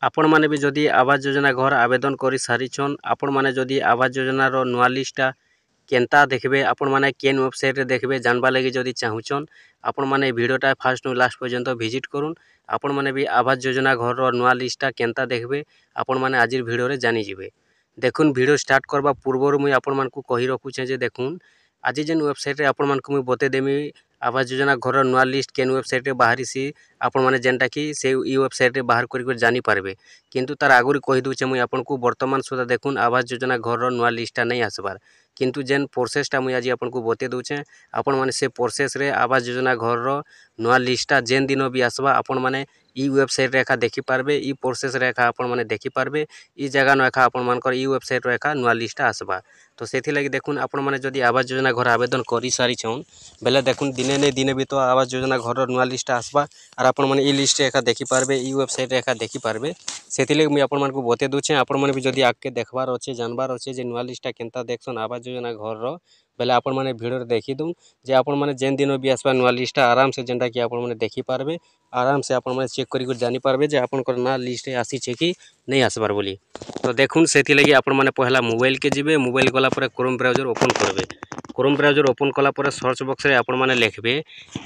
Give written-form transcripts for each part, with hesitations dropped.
आपण माने भी जदि आवास योजना घर आवेदन कर सारिछन आपण माने जदि आवास योजना रो नुआ लिस्टा केनता देखबे आपण माने केन वेबसाइट रे देखबे जानबा लागि जदि चाहुचन आपण माने वीडियोटा फास्ट नु लास्ट पर्यंत विजिट करूँ। आपण माने भी आवास योजना घर रो नुआ लिस्टा केनता देखबे आपण माने आजिर वीडियो रे जानि जिवे। देखुन वीडियो स्टार्ट करबा पूर्वरु मुई आपण मानकु कहि रखुछे जे देखुन आज जेन वेबसाइट रे आपण मानकु मुई बते देमी आवास योजना घर नुआ लिस्ट केन वेबसाइट रे बाहरी सी आपण माने जेनटा कि से ई वेबसाइट रे बाहर करि जानि पारबे। किंतु तार आगुरी कहि दूचे मुई आपनकु वर्तमान सुधा देखुन आवास योजना घर नुआ लिस्टा नहीं आसबार। किंतु जेन प्रोसेसटा मुई आज आपनकु बते दूचे आपण माने से प्रोसेस रे आवास योजना घर रो नुआ लिस्टा जेन दिन भी आसबा आपण माने ई वेबसाइट रे एका देखि पारबे। ई प्रोसेस रे एका आपण माने देखि पारबे। ई जगह न एका आपण मानकर ई वेबसाइट रे एका नुआ लिस्टा आसबा। तो सेथि लागि देखुन आपण माने जदि आवास योजना घर आवेदन करि सारि छन बेले देखुन दिने नै दिने भी तो आवास योजना घर रो नुआ लिस्टा आसबा आर आपण माने ई लिस्ट एका देखि पारबे। ई वेबसाइट रे एका देखि पारबे। सेथि लागि मुई आपण मानकु बते दूचे आपण माने भी जदि आके देखबार अछि जानबार अछि जे नुआ लिस्टा केनता देखसन आवास योजना घर रो बेले आपण माने वीडियो रे देखि दउ जे आपण माने जेन दिन भी आसबा नुआ लिस्टा आराम से जेनटा कि आपण माने देखि पारबे। आराम से आपण माने चेक करि जानि पारबे जे आपनकर ना लिस्ट आसी छे कि नहीं आसबार बोली। तो देखुन सेथि लागि आपण माने पहला मोबाइल के जिबे। मोबाइल गला पर क्रोम ब्राउजर ओपन करबे। क्रोम ब्राउजर ओपन कला पर सर्च बॉक्स रे आपण माने लिखबे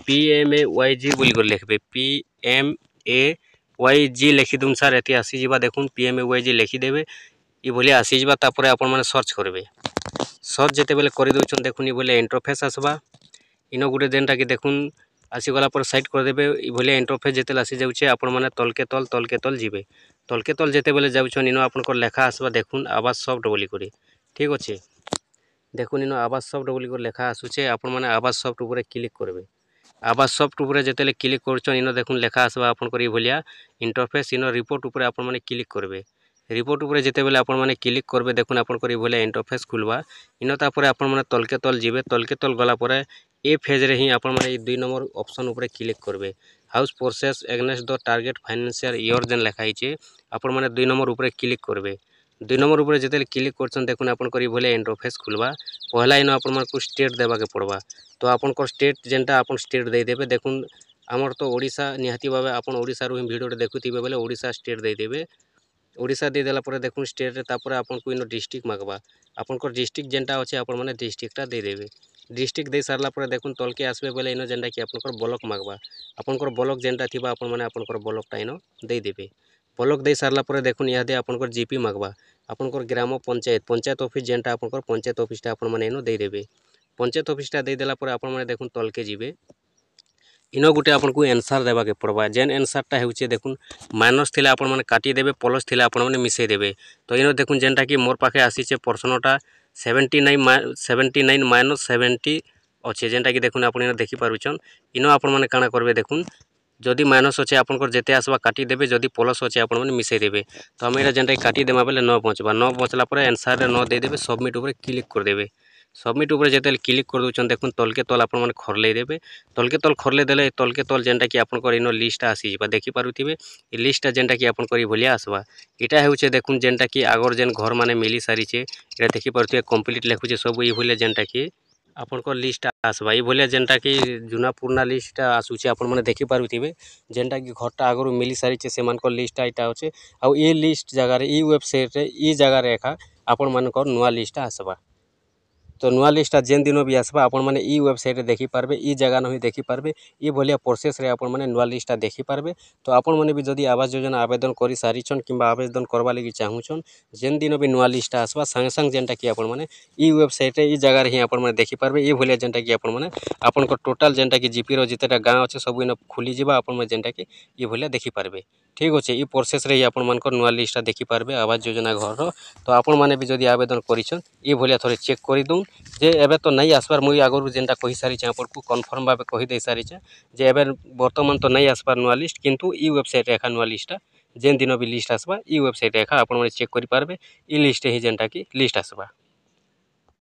PMAYG बोली कर लिखबे। PMAYG लिखि दुम सर एति आसी जिबा। देखुन PMAYG लिखि देबे ई बोली आसी जिबा। तापरे आपण माने सर्च करबे। सर्च जेते बेले करि दोछन देखुन ई बोले इंटरफेस आसबा। इनो गुटे जेनटा कि देखुन आसी गला पर साइड कर देबे। ई बोले इंटरफेस जेते आसी जाउछे आपण माने तलके तल जिबे। तलके तल जेते बेले जाउछन इनो आपनकर लेखा आसबा देखुन आवास सॉफ्ट बोली करी। ठीक अछि देखुन इनो आवास सॉफ्ट बोली कर लेखा आसुछे आपण माने आवास सॉफ्ट ऊपर क्लिक करबे। आवास सॉफ्ट ऊपर जेते क्लिक करछन इनो देखुन लेखा आसबा आपनकर ई भलिया इंटरफेस। इनो रिपोर्ट ऊपर आपण माने क्लिक करबे। रिपोर्ट ऊपर जेते बेले आपण माने क्लिक करबे देखुन आपनकर ई भलिया इंटरफेस खुलबा। इनो तापरे आपण माने तलके तल जिबे। तलके तल गला परे ए फेज रे ही आपण माने ई 2 नंबर ऑप्शन ऊपर क्लिक करबे। House process against the target financial year जेन लेखा हिचे आपण माने 2 नंबर ऊपर क्लिक करबे। 2 नंबर ऊपर जेते क्लिक करछन देखुन आपनकर ई भलिया इंटरफेस खुलबा। पहला इनो आपण मानकु स्टेट देबा के पड़बा। तो आपनकर स्टेट जेनटा आपण स्टेट दे देबे। देखुन हमर तो ओडिशा निहाती भाबे आपण ओडिसा रो ही वीडियो रे देखुथिबे बेले ओडिशा स्टेट दे देबे। ओडिशा दे देला परे देखुन स्टेट रे तापरे आपनकु इनो डिस्ट्रिक्ट मागबा। आपनकर डिस्ट्रिक्ट जेनटा अछि आपण माने डिस्ट्रिक्टटा दे देबे। डिस्ट्रिक्ट दे सारला परे देखुन तलके आसबे बेले इनो जेनटा कि आपनकर ब्लॉक मागबा। आपनकर ब्लॉक जेनटा थिबा आपण माने आपनकर ब्लॉकटा इनो दे देबे। ब्लॉक दे सारला परे देखुन इहादे आपनकर जीपी मागबा। आपनकर ग्राम पंचायत ऑफिस जेनटा आपनकर पंचायत ऑफिसटा आपण माने इनो दे देबे। पंचायत ऑफिसटा दे देला परे आपण माने देखुन तलके जिबे। इनो गुटे आपनकु आंसर देबा के पड़बा। जेन आंसरटा हेउचे देखुन माइनस थिले आपण माने काटी देबे प्लस थिले आपण माने मिसै देबे। तो इनो देखुन जेनटा कि मोर पाखे आसीचे प्रश्नटा 79 माइनस 70 अच्छे जेनटा कि देखुन आपण इनो देखि पारुछन। इनो आपण माने काना करबे देखुन जदि माइनस अच्छे आपनकर जेते आसबा काटी देबे। जदि प्लस अच्छे आपण माने मिसै देबे। तो हम एरा जेनटा काटी देमा बेले 9 बचबा। 9 बचला परे आंसर रे 9 दे देबे। सबमिट ऊपर क्लिक कर देबे। सबमिट ऊपर जेते क्लिक कर दोछन देखुन तलके तल आपण माने खरले देबे। तलके तल खरले देले तलके तल जेनटा कि आपनकर इनो लिस्ट आसी जिबा देखि पारुथिबे। ई लिस्ट जेनटा कि आपनकर ई भलिया आसबा। एटा हेउचे देखुन जेनटा कि आगर जेन घर माने मिली सारिचे एटा देखि पारुथिबे कंप्लीट लेखुचे सब ई भलिया जेनटा कि आपनकर लिस्ट आसबा। ई भलिया जेनटा कि जुना पुराना लिस्ट आसुचे आपण माने देखि पारुथिबे। जेनटा कि घरटा आगरु मिली सारिचे सेमानकर लिस्ट एटा होचे। आ ई लिस्ट जगह रे ई वेबसाइट रे ई जगह रे एका आपण मानकर नुआ लिस्ट आसबा। तो नुआ लिस्टा जेन दिन भी आसबा आपण माने ई वेबसाइट रे देखि पारबे। ई जगह न ही देखि पारबे। ई भलिया प्रोसेस रे आपण माने नुआ लिस्टा देखि पारबे। तो आपण माने भी जदि आवास योजना आवेदन करि सारिछन किंबा आवेदन करबा लागि चाहुछन जेन दिन भी नुआ लिस्टा आसबा संग संग जेनटा कि आपण माने ई वेबसाइट रे ई जगह रे ही आपण माने देखि पारबे। ई भलिया जेनटा कि आपण माने आपनकर टोटल जेनटा कि जीपी रो जेतेटा गांव अछि सब इनो खुली जिबा। आपण माने जेनटा कि ई भलिया देखि पारबे। ठीक अछि ई प्रोसेस रे ही आपण मानकर नुआ लिस्टा देखि पारबे आवास योजना घर रो। तो आपण माने भी जदि आवेदन करिछन ई भलिया थोड़े चेक करि दउन जे एबे तो नहीं आसबार। मुई आगरु जेनटा कहि सारिछे आपनकु कन्फर्म भाबे कहि दे सारिछे जे एबे वर्तमान तो नहीं आसबार नुआ लिस्ट। किंतु ई वेबसाइट रे एखा नुआ लिस्टा जेन दिन भी लिस्ट आसबा ई वेबसाइट रे एखा आपण माने चेक करि पारबे। ई लिस्ट ही जेनटा कि लिस्ट आसबा।